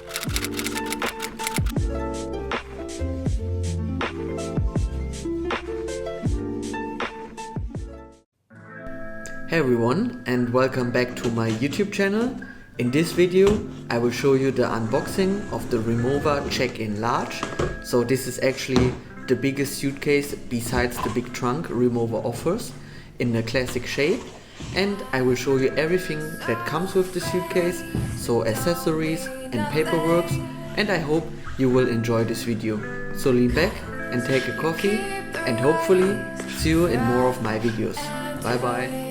Hey everyone, and welcome back to my YouTube channel. In this video I will show you the unboxing of the RIMOWA Check-In Large. So this is actually the biggest suitcase besides the big trunk RIMOWA offers in a classic shape, and I will show you everything that comes with the suitcase, so accessories and paperwork, and I hope you will enjoy this video. So lean back and take a coffee, and hopefully see you in more of my videos. Bye bye.